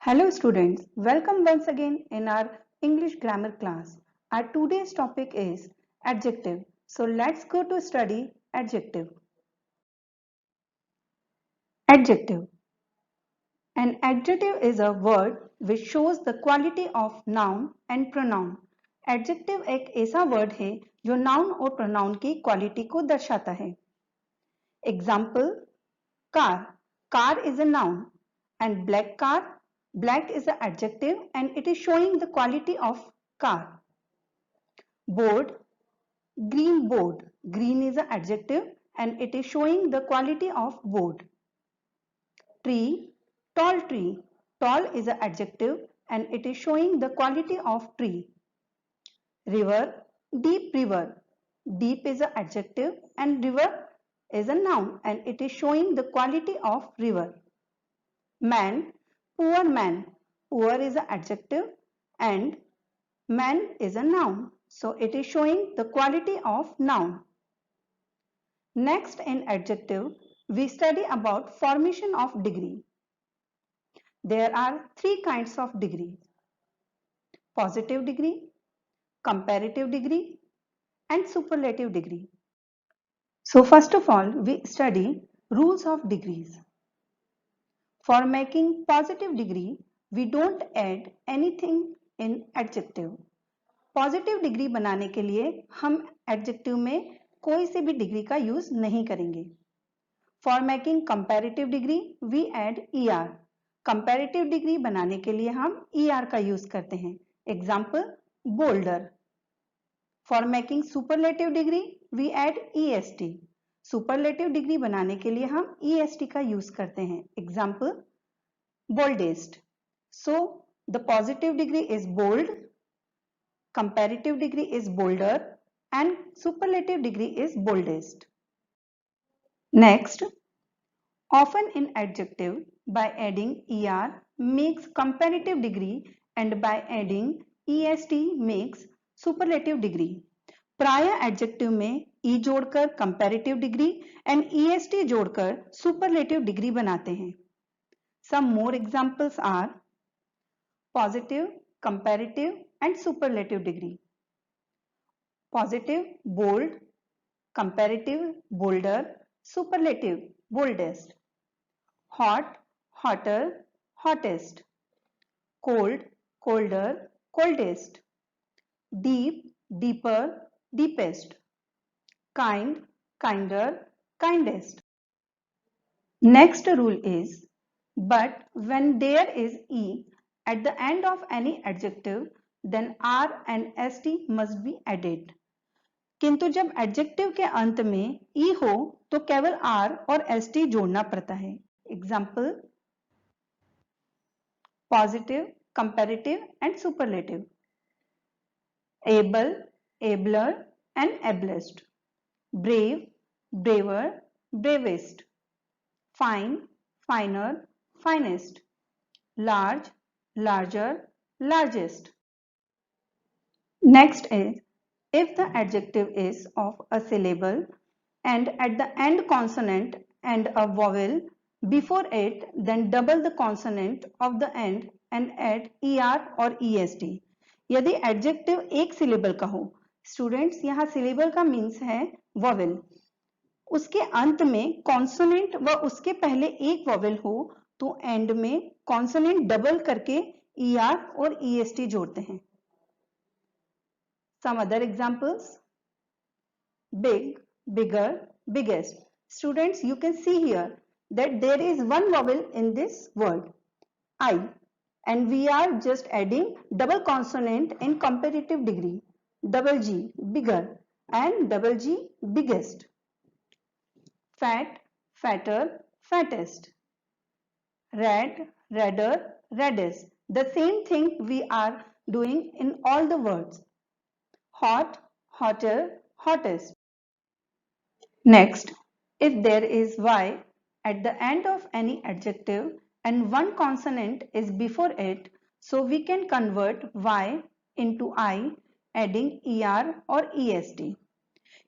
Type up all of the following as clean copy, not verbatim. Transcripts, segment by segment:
Hello students, welcome once again in our English grammar class. Our today's topic is adjective. So let's go to study adjective. Adjective. An adjective is a word which shows the quality of noun and pronoun. Adjective एक ऐसा word है जो noun और pronoun की quality को दर्शाता है. Example, car. Car is a noun and black car. Black is an adjective and it is showing the quality of car. Board, green board. Green is an adjective and it is showing the quality of board. Tree, tall tree. Tall is an adjective and it is showing the quality of tree. River, deep river. Deep is an adjective and river is a noun and it is showing the quality of river. Man, poor man. Poor is an adjective and man is a noun. So it is showing the quality of noun. Next in adjective, we study about formation of degree. There are three kinds of degree. Positive degree, comparative degree and superlative degree. So first of all, we study rules of degrees. For making positive degree, we don't add anything in adjective. Positive degree बनाने के लिए हम adjective में कोई से भी degree का use नहीं करेंगे. For making comparative degree we add E R. Comparative degree बनाने के लिए हम ईआर का यूज करते हैं. Example, bolder. For making superlative degree we add E S T. Superlative degree बनाने के लिए हम ईएसटी का यूज करते हैं. Example, boldest. So the positive degree is bold, comparative degree is bolder and superlative degree is boldest. Next, often in adjective by adding er makes comparative degree and by adding est makes superlative degree. प्राय adjective में e जोड़कर comparative degree and est जोड़कर superlative degree बनाते हैं. Some more examples are positive, comparative and superlative degree. Positive, bold, comparative, bolder, superlative, boldest. Hot, hotter, hottest. Cold, colder, coldest. Deep, deeper, deepest. Kind, kinder, kindest. Next rule is, but when there is e at the end of any adjective, then r and st must be added. किंतु जब adjective के अंत में ई हो तो केवल are और st जोड़ना पड़ता है. Example, positive, comparative and superlative. Able, abler and ablest. Brave, braver, bravest. Fine, finer, finest. Large, larger, largest. Next is, if the adjective is of a syllable and at the end consonant and a vowel before it, then double the consonant of the end and add er or est. यदि adjective एक syllable का हो, students यहाँ syllable का means है vowel, उसके अंत में consonant व उसके पहले एक vowel हो तो एंड में कॉन्सोनेंट डबल करके er और est जोड़ते हैं. Some other examples, big, bigger, biggest. Students, you can see here that there is one vowel in this word, I, and we are just adding double consonant in comparative degree, double G, bigger, and double G, biggest. Fat, fatter, fattest. Red, redder, reddest. The same thing we are doing in all the words. Hot, hotter, hottest. Next, if there is y at the end of any adjective and one consonant is before it, so we can convert y into I adding er or est.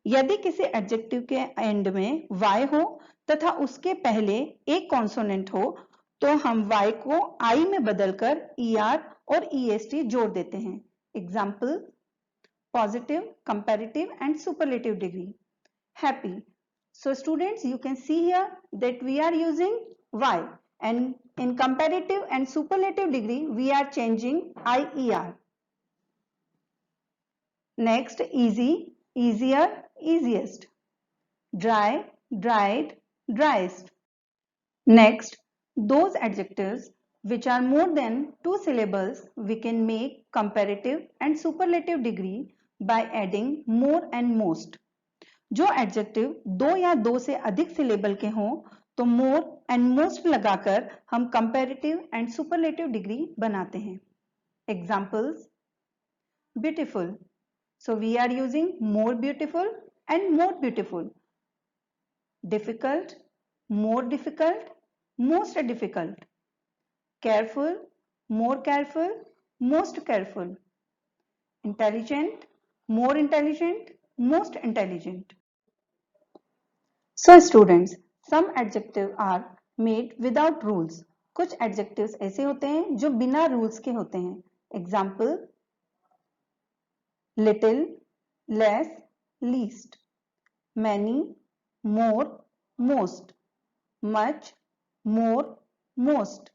यदि किसी adjective के and में y हो तथा उसके पहले एक consonant हो तो हम y को I में बदलकर ER और EST जोड़ देते हैं। Example positive, comparative and superlative degree. Happy. So students, you can see here that we are using y, and in comparative and superlative degree we are changing IER. Next, easy, easier, easiest. Dry, dried, driest. Next, those adjectives which are more than 2 syllables we can make comparative and superlative degree by adding more and most. जो adjective 2 या 2 से अधिक syllable के हों तो more and most लगाकर हम comparative and superlative degree बनाते हैं। Examples beautiful, so we are using more beautiful and more beautiful. Difficult, more difficult, most difficult. Careful, more careful, most careful. Intelligent, more intelligent, most intelligent. So students, some adjectives are made without rules. कुछ adjectives ऐसे होते हैं जो बिना rules के होते हैं। Example, little, less, least, many, more, most, much, more, most,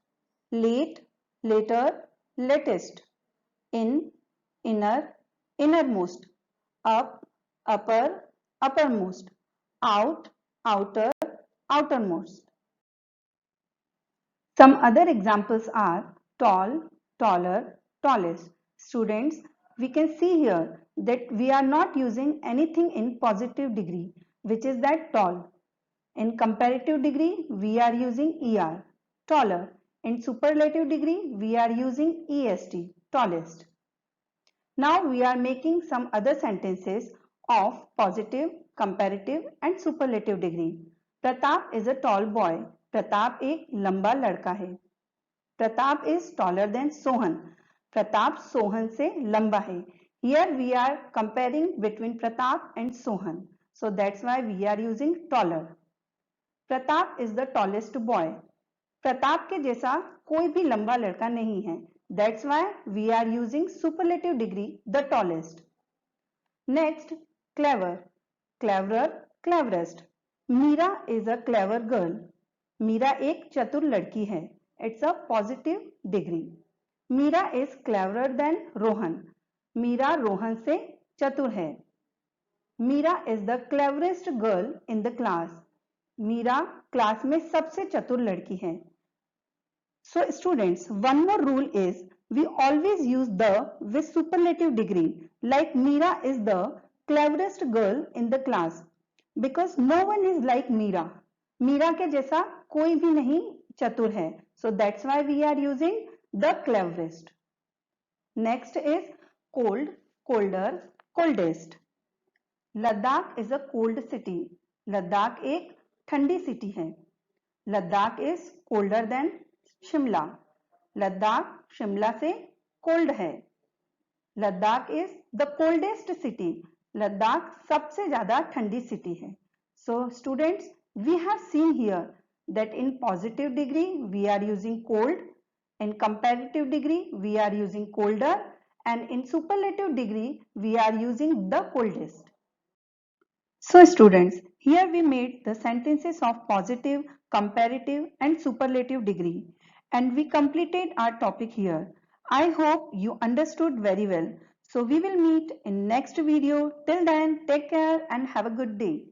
late, later, latest, in, inner, innermost, up, upper, uppermost, out, outer, outermost. Some other examples are tall, taller, tallest. Students, we can see here that we are not using anything in positive degree, which is that tall. In comparative degree, we are using ER, taller. In superlative degree, we are using EST, tallest. Now we are making some other sentences of positive, comparative and superlative degree. Pratap is a tall boy. Pratap एक लंबा लड़का है. Pratap is taller than Sohan. Pratap Sohan से लंबा है. Here we are comparing between Pratap and Sohan. So that's why we are using taller. Pratap is the tallest boy. Pratap के जैसा कोई भी लंबा लड़का नहीं है. That's why we are using superlative degree, the tallest. Next, clever, cleverer, cleverest. Meera is a clever girl. Meera एक चतुर लड़की है. It's a positive degree. Meera is cleverer than Rohan. Meera Rohan से चतुर है. Meera is the cleverest girl in the class. Meera class में सबसे चतुर लड़की है. So students, one more rule is we always use the with superlative degree, like Meera is the cleverest girl in the class because no one is like Meera. Meera के जैसा कोई भी नहीं चतुर है. So that's why we are using the cleverest. Next is cold, colder, coldest. Ladakh is a cold city. Ladakh एक ठंडी city है. Ladakh is colder than Shimla. Ladakh Shimla से कोल्ड है. Ladakh is the coldest city. Ladakh सबसे ज्यादा ठंडी सिटी है. So students, we have seen here that in positive degree we are using cold, in comparative degree we are using colder, and in superlative degree we are using the coldest. So students, here we made the sentences of positive, comparative and superlative degree, and we completed our topic here. I hope you understood very well. So we will meet in next video. Till then, take care and have a good day.